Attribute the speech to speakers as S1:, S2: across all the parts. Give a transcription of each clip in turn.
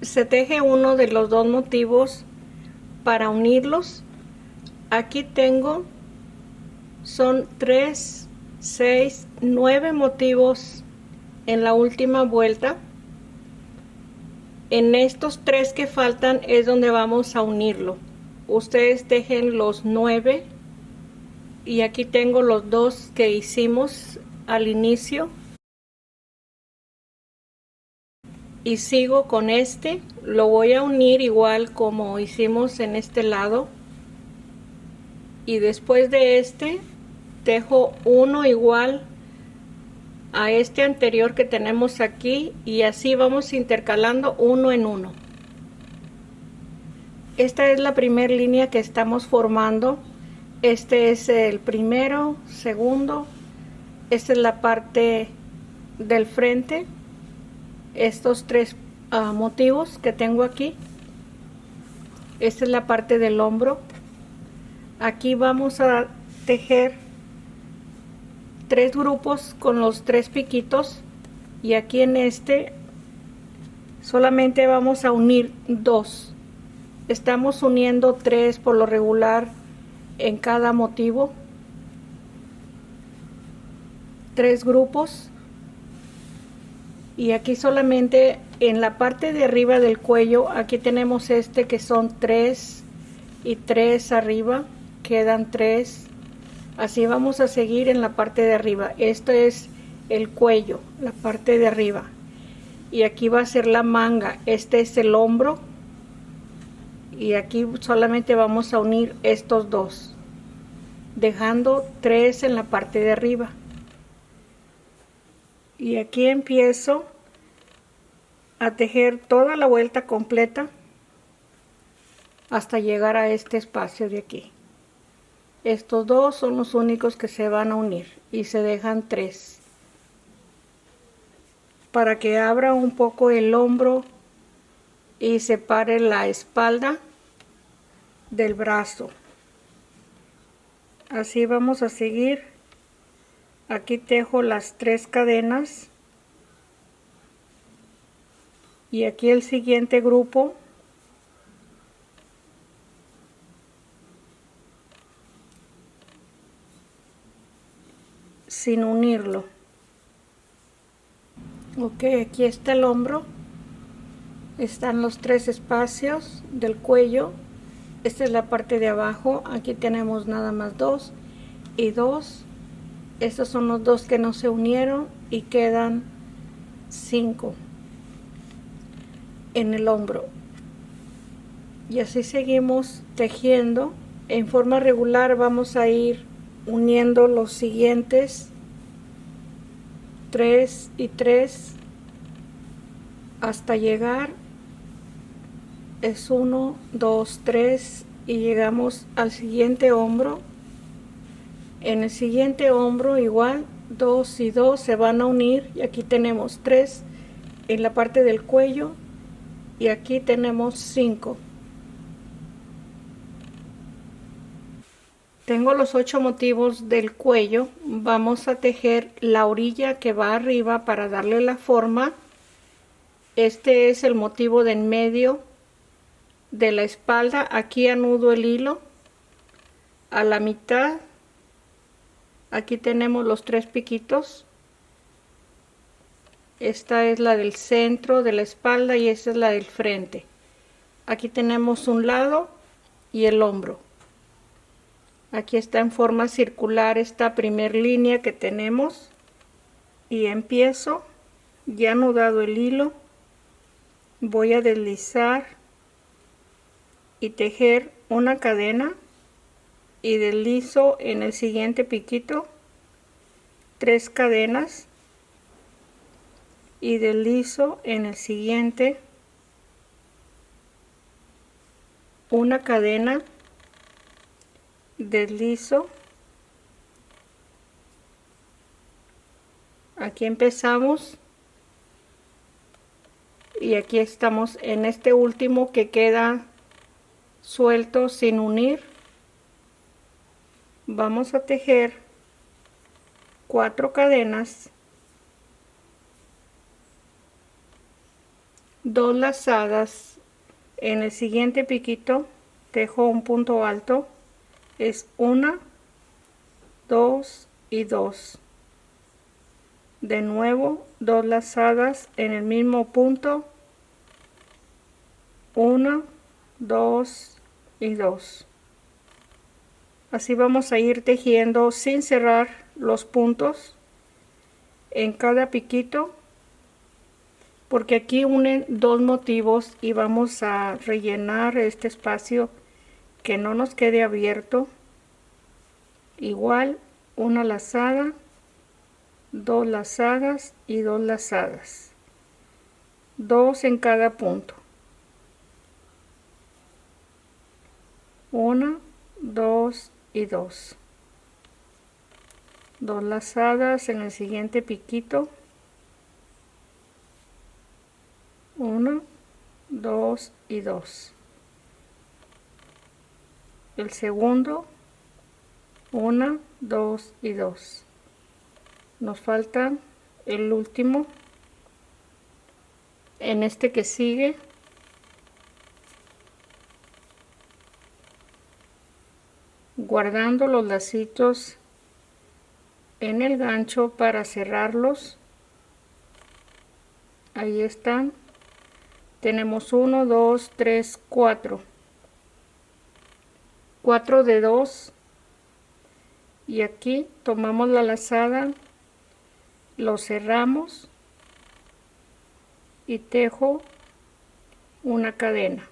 S1: se teje uno de los dos motivos para unirlos. Aquí tengo, son 3, 6, 9 motivos en la última vuelta. En estos 3 que faltan es donde vamos a unirlo. Ustedes tejen los 9 y aquí tengo los 2 que hicimos al inicio. Y sigo con este, lo voy a unir igual como hicimos en este lado, y después de este tejo uno igual a este anterior que tenemos aquí, y así vamos intercalando uno en uno. Esta es la primera línea que estamos formando. Este es el primero, segundo, esta es la parte del frente, estos 3 motivos que tengo aquí. Esta es la parte del hombro. Aquí vamos a tejer 3 grupos con los 3 piquitos, y aquí en este solamente vamos a unir 2. Estamos uniendo 3 por lo regular en cada motivo, 3 grupos. Y aquí solamente en la parte de arriba del cuello, aquí tenemos este que son 3 y 3 arriba, quedan 3. Así vamos a seguir en la parte de arriba. Esto es el cuello, la parte de arriba, y aquí va a ser la manga. Este es el hombro, y aquí solamente vamos a unir estos 2, dejando 3 en la parte de arriba. Y aquí empiezo a tejer toda la vuelta completa hasta llegar a este espacio de aquí. Estos 2 son los únicos que se van a unir, y se dejan 3 para que abra un poco el hombro y separe la espalda del brazo. Así vamos a seguir. Aquí tejo las 3 cadenas, y aquí el siguiente grupo sin unirlo. Ok, aquí está el hombro, están los 3 espacios del cuello. Esta es la parte de abajo, aquí tenemos nada más 2 y 2. Estos son los 2 que no se unieron, y quedan 5 en el hombro. Y así seguimos tejiendo en forma regular. Vamos a ir uniendo los siguientes 3 y 3 hasta llegar, es 1, 2, 3, y llegamos al siguiente hombro. En el siguiente hombro igual 2 y 2 se van a unir, y aquí tenemos 3 en la parte del cuello, y aquí tenemos 5. Tengo los 8 motivos del cuello. Vamos a tejer la orilla que va arriba para darle la forma. Este es el motivo de en medio de la espalda. Aquí anudo el hilo a la mitad. Aquí tenemos los 3 piquitos. Esta es la del centro de la espalda, y esta es la del frente. Aquí tenemos un lado y el hombro. Aquí está en forma circular esta primer línea que tenemos, y empiezo, ya anudado el hilo, voy a deslizar y tejer una cadena, y deslizo en el siguiente piquito 3 cadenas, y deslizo en el siguiente una cadena, deslizo. Aquí empezamos, y aquí estamos en este último que queda suelto sin unir. Vamos a tejer 4 cadenas, 2 lazadas. En el siguiente piquito tejo un punto alto, es 1, 2 y 2. De nuevo 2 lazadas en el mismo punto, 1, 2 y 2. Así vamos a ir tejiendo sin cerrar los puntos en cada piquito, porque aquí unen dos motivos y vamos a rellenar este espacio que no nos quede abierto. Igual, una lazada, 2 lazadas y 2 lazadas, 2 en cada punto, 1, 2 y 2, 2 lazadas en el siguiente piquito, 1, 2 y 2, el segundo, 1, 2 y 2. Nos falta el último. En este que sigue guardando los lacitos en el gancho para cerrarlos. Ahí están. Tenemos 1, 2, 3, 4. 4 de 2. Y aquí tomamos la lazada, lo cerramos y tejo una cadena.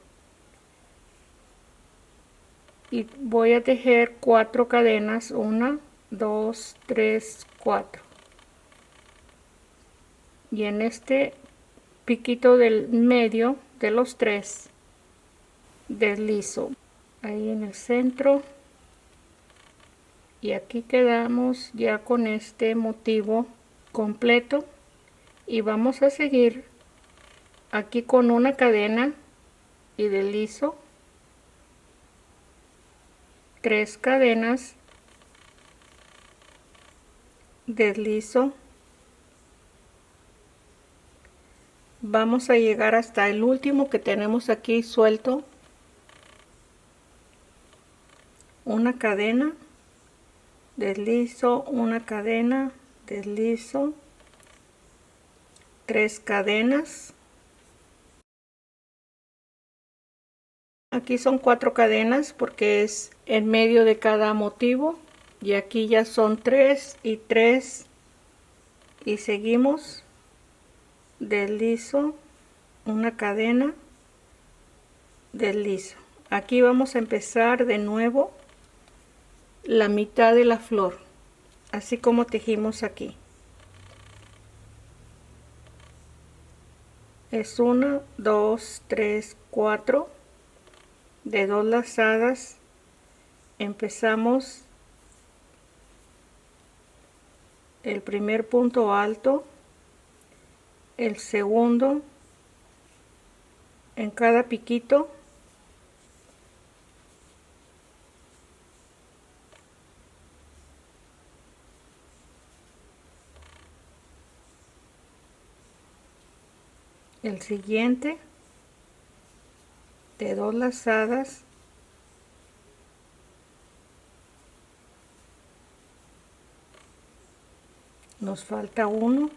S1: Y voy a tejer 4 cadenas, 1, 2, 3, 4. Y en este piquito del medio de los 3 deslizo ahí en el centro, y aquí quedamos ya con este motivo completo. Y vamos a seguir aquí con una cadena y deslizo 3 cadenas, deslizo, vamos a llegar hasta el último que tenemos aquí suelto, una cadena, deslizo, una cadena, deslizo, 3 cadenas, aquí son 4 cadenas porque es en medio de cada motivo, y aquí ya son 3 y 3, y seguimos, deslizo, una cadena, deslizo. Aquí vamos a empezar de nuevo la mitad de la flor, así como tejimos aquí. Es 1, 2, 3, 4 de 2 lazadas. Empezamos el primer punto alto, el segundo en cada piquito, el siguiente de 2 lazadas, nos falta uno,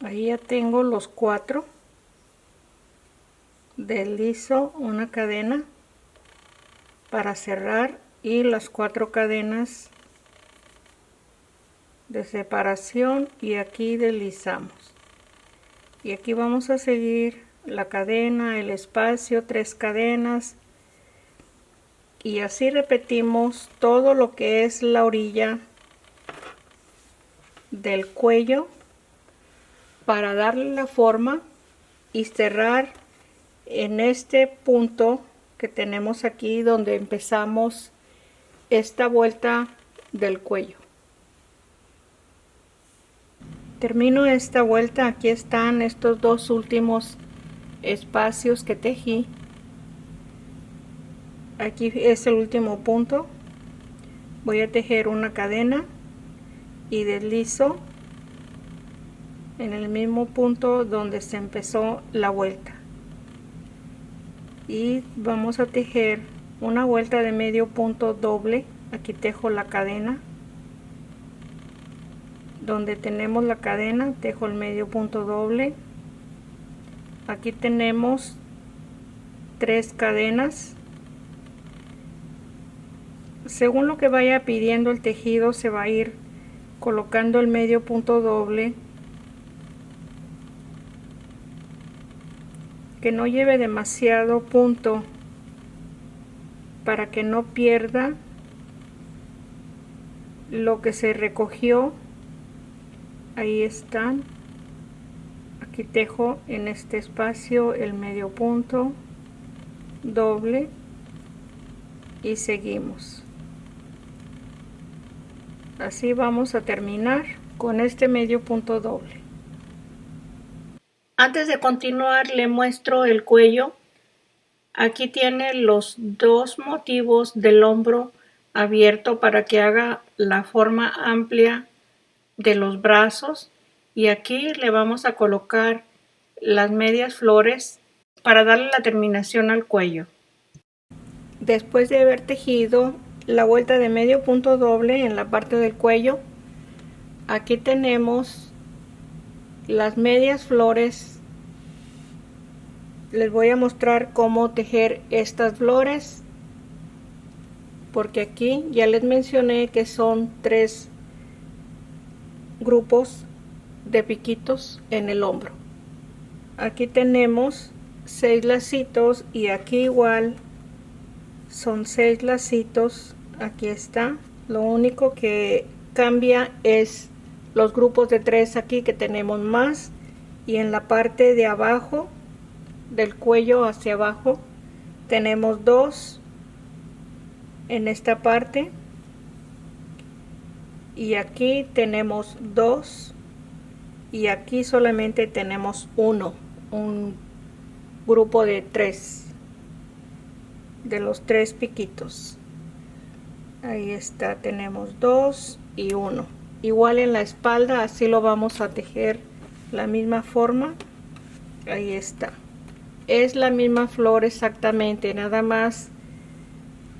S1: ahí ya tengo los 4, deslizo una cadena para cerrar y las 4 cadenas de separación, y aquí deslizamos, y aquí vamos a seguir la cadena, el espacio, 3 cadenas, y así repetimos todo lo que es la orilla del cuello para darle la forma y cerrar en este punto que tenemos aquí donde empezamos esta vuelta del cuello. Termino esta vuelta. Aquí están estos dos últimos espacios que tejí. Aquí es el último punto. Voy a tejer una cadena y deslizo en el mismo punto donde se empezó la vuelta, y vamos a tejer una vuelta de medio punto doble. Aquí tejo la cadena, donde tenemos la cadena tejo el medio punto doble. Aquí tenemos 3 cadenas. Según lo que vaya pidiendo el tejido, se va a ir colocando el medio punto doble, que no lleve demasiado punto para que no pierda lo que se recogió. Ahí están. Aquí tejo en este espacio el medio punto doble y seguimos. Así vamos a terminar con este medio punto doble. Antes de continuar, le muestro el cuello. Aquí tiene los 2 motivos del hombro abierto para que haga la forma amplia de los brazos, y aquí le vamos a colocar las medias flores para darle la terminación al cuello. Después de haber tejido la vuelta de medio punto doble en la parte del cuello, aquí tenemos las medias flores. Les voy a mostrar cómo tejer estas flores, porque aquí ya les mencioné que son 3 grupos de piquitos en el hombro. Aquí tenemos 6 lacitos y aquí igual son 6 lacitos. Aquí está. Lo único que cambia es los grupos de 3 aquí, que tenemos más, y en la parte de abajo del cuello hacia abajo tenemos 2 en esta parte, y aquí tenemos 2, y aquí solamente tenemos un grupo de 3 de los 3 piquitos. Ahí está, tenemos 2 y 1. Igual en la espalda, así lo vamos a tejer la misma forma. Ahí está, es la misma flor exactamente, nada más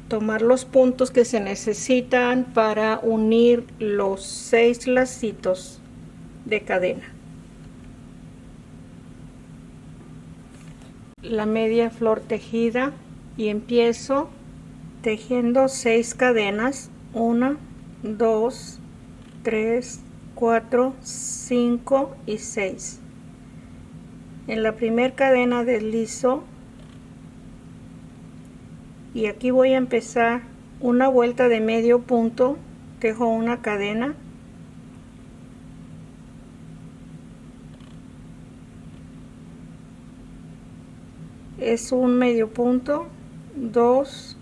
S1: tomar los puntos que se necesitan para unir los 6 lacitos de cadena. La media flor tejida, y empiezo tejiendo 6 cadenas. 1, 2, 3, 4, 5 y 6. En la primera cadena deslizo, y aquí voy a empezar una vuelta de medio punto, tejo una cadena, es un medio punto, 2,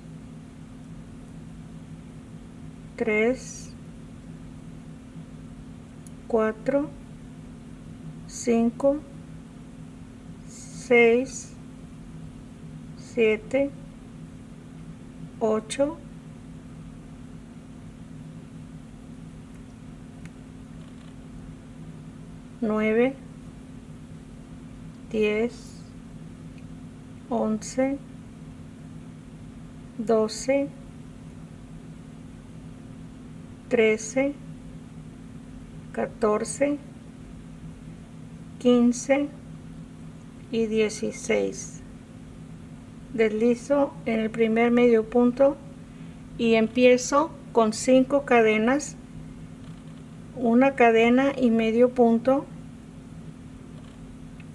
S1: 3, 4, 5, 6, 7, 8, 9, 10, 11, 12, 13, 14, 15 y 16. Deslizo en el primer medio punto y empiezo con 5 cadenas, una cadena y medio punto,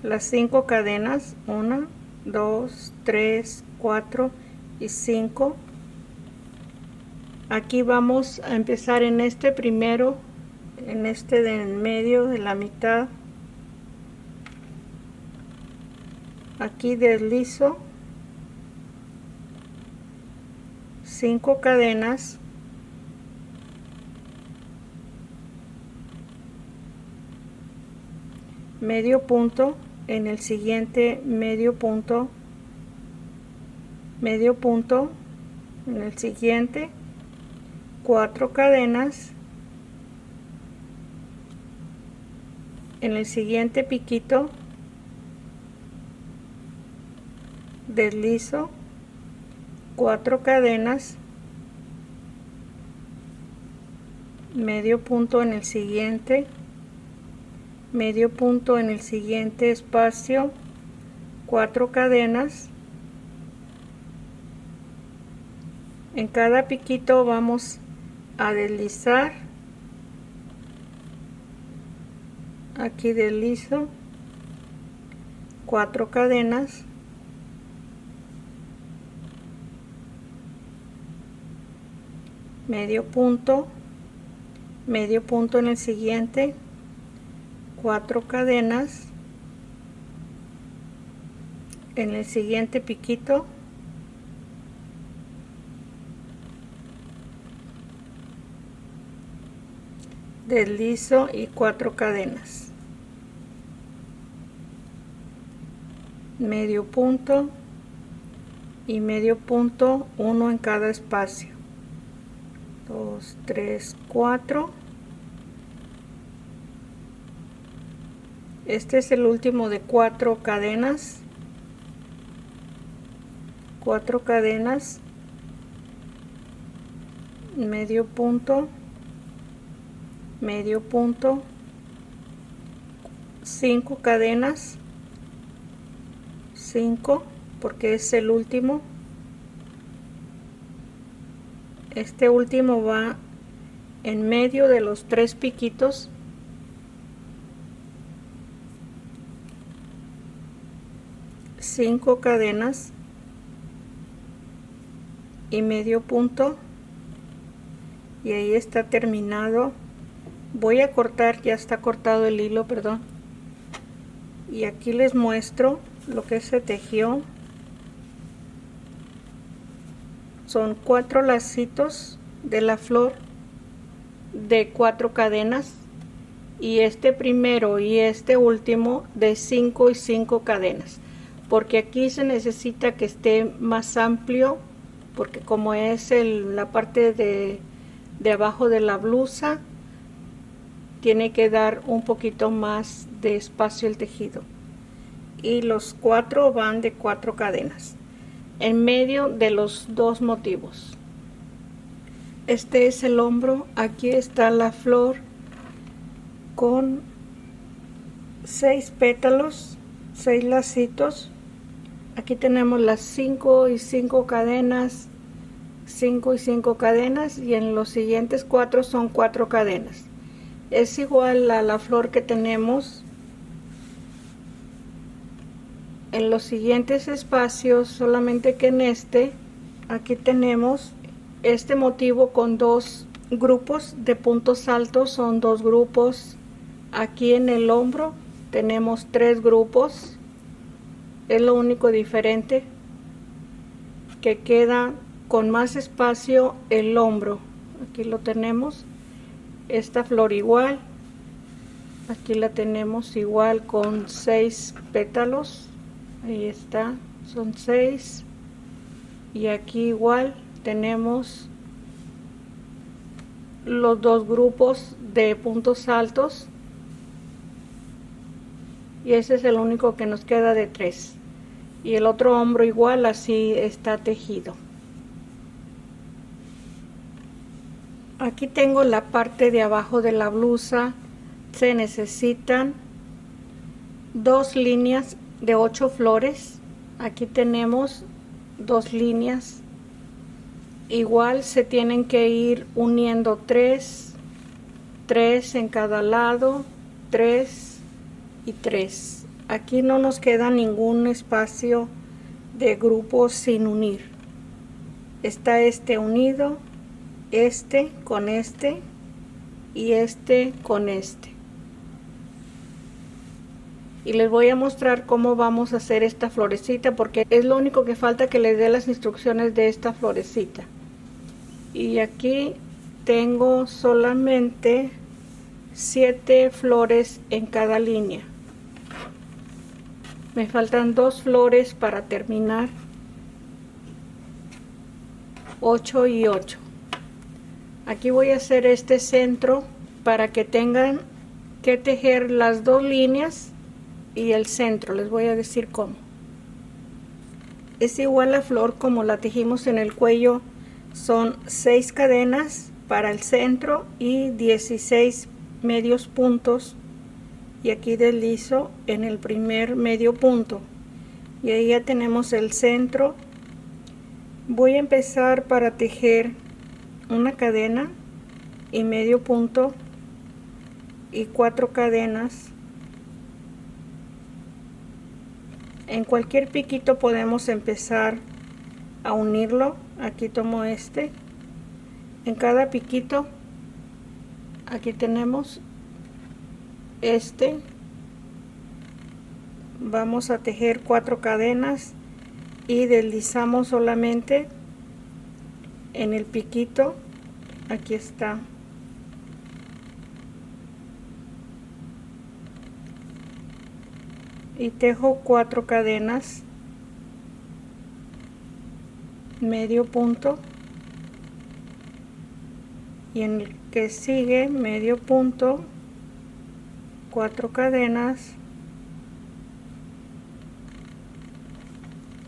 S1: las 5 cadenas, 1, 2, 3, 4 y 5. Aquí vamos a empezar en este primero, en este de en medio de la mitad. Aquí deslizo 5 cadenas, medio punto, en el siguiente medio punto, En el siguiente 4 cadenas, en el siguiente piquito deslizo 4 cadenas, medio punto en el siguiente, medio punto en el siguiente espacio, 4 cadenas. En cada piquito vamos a deslizar, aquí deslizo 4 cadenas, medio punto en el siguiente, 4 cadenas, en el siguiente piquito deslizo y 4 cadenas, medio punto y medio punto, uno en cada espacio, 2, 3, 4. Este es el último de 4 cadenas, 4 cadenas, medio punto, 5 cadenas, 5 porque es el último. Este último va en medio de los 3 piquitos, cinco cadenas y medio punto, y ahí está terminado. Voy a cortar, ya está cortado el hilo, perdón, y aquí les muestro lo que se tejió. Son 4 lacitos de la flor de 4 cadenas, y este primero y este último de 5 y 5 cadenas, porque aquí se necesita que esté más amplio, porque como es la parte de abajo de la blusa, tiene que dar un poquito más de espacio el tejido, y los 4 van de 4 cadenas en medio de los 2 motivos. Este es el hombro. Aquí está la flor con 6 pétalos, 6 lacitos. Aquí tenemos las 5 y 5 cadenas, 5 y 5 cadenas, y en los siguientes 4 son 4 cadenas. Es igual a la flor que tenemos en los siguientes espacios, solamente que en este, aquí tenemos este motivo con 2 grupos de puntos altos, son 2 grupos. Aquí en el hombro tenemos 3 grupos, es lo único diferente, que queda con más espacio el hombro. Aquí lo tenemos, esta flor igual, aquí la tenemos igual con 6 pétalos, ahí está, son 6, y aquí igual tenemos los 2 grupos de puntos altos, y ese es el único que nos queda de 3, y el otro hombro igual, así está tejido. Aquí tengo la parte de abajo de la blusa. Se necesitan 2 líneas de 8 flores. Aquí tenemos 2 líneas, igual se tienen que ir uniendo 3 en cada lado, 3 y 3. Aquí no nos queda ningún espacio de grupo sin unir. Está este unido, este con este y este con este. Y les voy a mostrar cómo vamos a hacer esta florecita, porque es lo único que falta, que les dé las instrucciones de esta florecita. Y aquí tengo solamente 7 flores en cada línea. Me faltan 2 flores para terminar. 8 y 8. Aquí voy a hacer este centro para que tengan que tejer las dos líneas y el centro. Les voy a decir cómo. Es igual la flor como la tejimos en el cuello. Son 6 cadenas para el centro y 16 medios puntos, y aquí deslizo en el primer medio punto y ahí ya tenemos el centro. Voy a empezar para tejer una cadena y medio punto y 4 cadenas. En cualquier piquito podemos empezar a unirlo. Aquí tomo este, en cada piquito aquí tenemos este, vamos a tejer 4 cadenas y deslizamos solamente en el piquito. Aquí está, y tejo 4 cadenas, medio punto, y en el que sigue medio punto, 4 cadenas,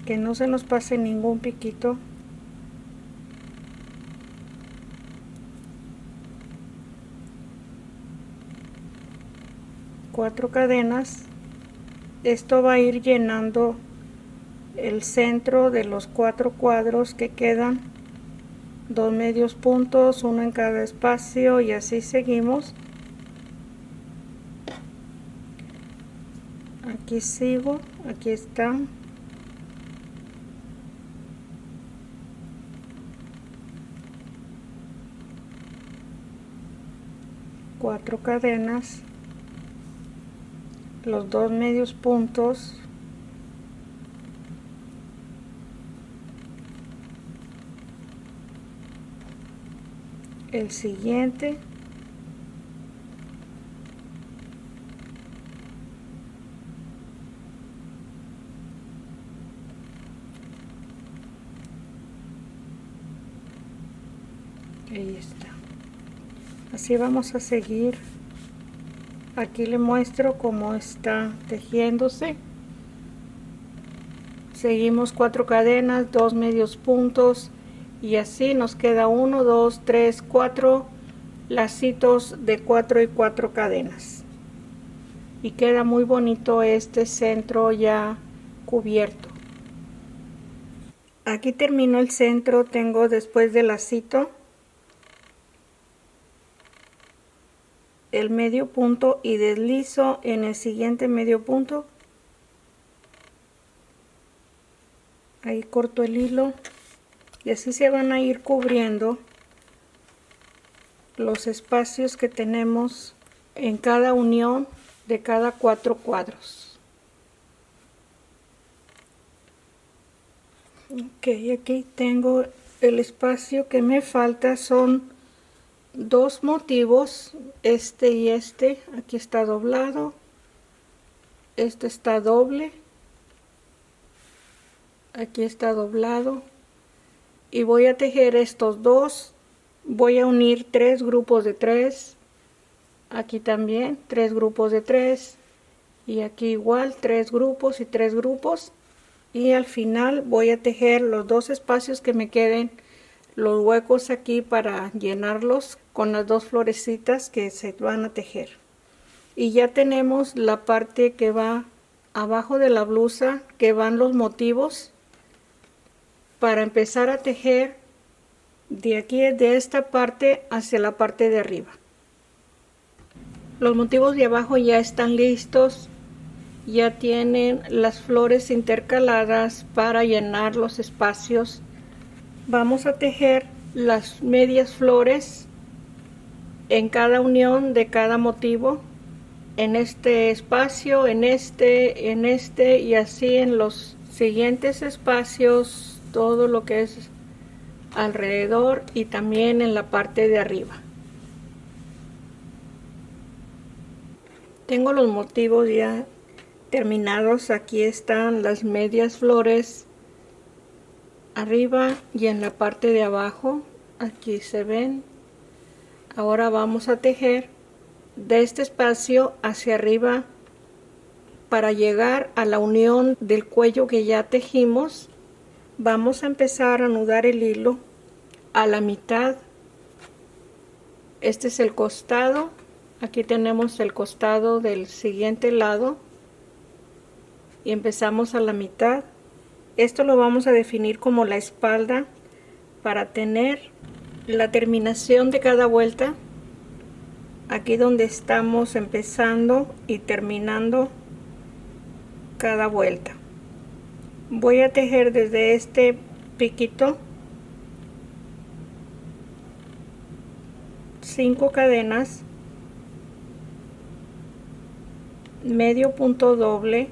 S1: que no se nos pase ningún piquito, cuatro cadenas. Esto va a ir llenando el centro de los 4 cuadros que quedan, 2 medios puntos, uno en cada espacio, y así seguimos. Aquí sigo, aquí está, cuatro cadenas, los 2 medios puntos, el siguiente, ahí está. Así vamos a seguir. Aquí le muestro cómo está tejiéndose. Seguimos 4 cadenas, 2 medios puntos, y así nos queda 1, 2, 3, 4 lacitos de 4 y 4 cadenas, y queda muy bonito este centro ya cubierto. Aquí termino el centro. Tengo después del lacito el medio punto y deslizo en el siguiente medio punto. Ahí corto el hilo y así se van a ir cubriendo los espacios que tenemos en cada unión de cada 4 cuadros. Ok, aquí tengo el espacio que me falta. Son 2 motivos, este y este. Aquí está doblado, este está doble, aquí está doblado, y voy a tejer estos dos. Voy a unir 3 grupos de 3, aquí también 3 grupos de 3, y aquí igual 3 grupos y 3 grupos, y al final voy a tejer los 2 espacios que me queden, los huecos aquí, para llenarlos con las 2 florecitas que se van a tejer. Y ya tenemos la parte que va abajo de la blusa, que van los motivos, para empezar a tejer de aquí, de esta parte hacia la parte de arriba. Los motivos de abajo ya están listos, ya tienen las flores intercaladas para llenar los espacios. Vamos a tejer las medias flores en cada unión de cada motivo, en este espacio, en este, y así en los siguientes espacios, todo lo que es alrededor y también en la parte de arriba. Tengo los motivos ya terminados. Aquí están las medias flores arriba y en la parte de abajo. Aquí se ven. Ahora vamos a tejer de este espacio hacia arriba para llegar a la unión del cuello que ya tejimos. Vamos a empezar a anudar el hilo a la mitad. Este es el costado. Aquí tenemos el costado del siguiente lado y empezamos a la mitad. Esto lo vamos a definir como la espalda para tener la terminación de cada vuelta. Aquí donde estamos empezando y terminando cada vuelta. Voy a tejer desde este piquito 5 cadenas, medio punto doble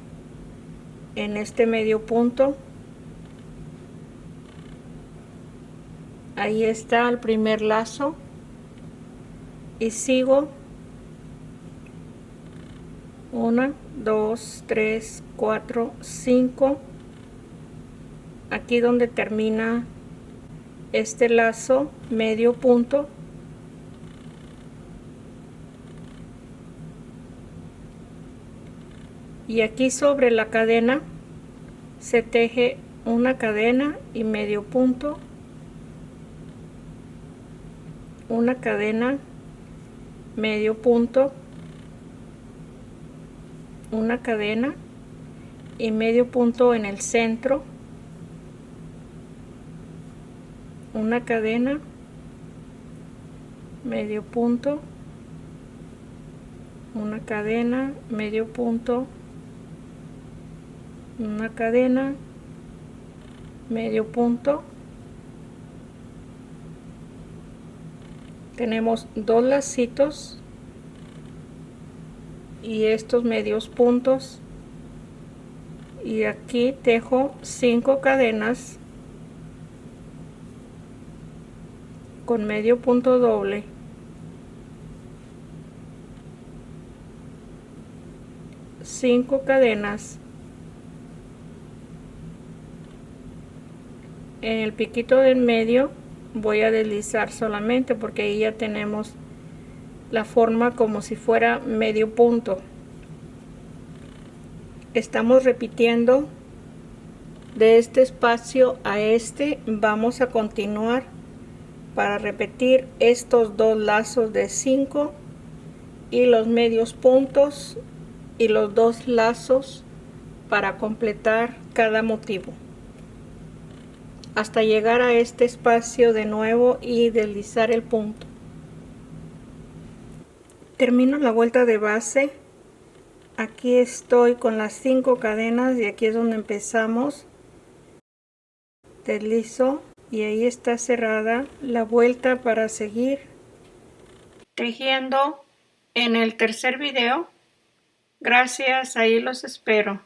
S1: en este medio punto. Ahí está el primer lazo y sigo 1, 2, 3, 4, 5. Aquí donde termina este lazo, medio punto. Y aquí sobre la cadena se teje una cadena y medio punto, una cadena, medio punto, una cadena y medio punto en el centro, una cadena, medio punto, una cadena, medio punto, una cadena, medio punto. Tenemos dos lacitos y estos medios puntos, y aquí tejo 5 cadenas con medio punto doble, cinco cadenas. En el piquito del medio voy a deslizar solamente porque ahí ya tenemos la forma como si fuera medio punto. Estamos repitiendo de este espacio a este. Vamos a continuar para repetir estos dos lazos de 5 y los medios puntos y los dos lazos para completar cada motivo hasta llegar a este espacio de nuevo y deslizar el punto. Termino la vuelta de base. Aquí estoy con las 5 cadenas y aquí es donde empezamos. Deslizo y ahí está cerrada la vuelta para seguir tejiendo en el tercer video. Gracias, ahí los espero.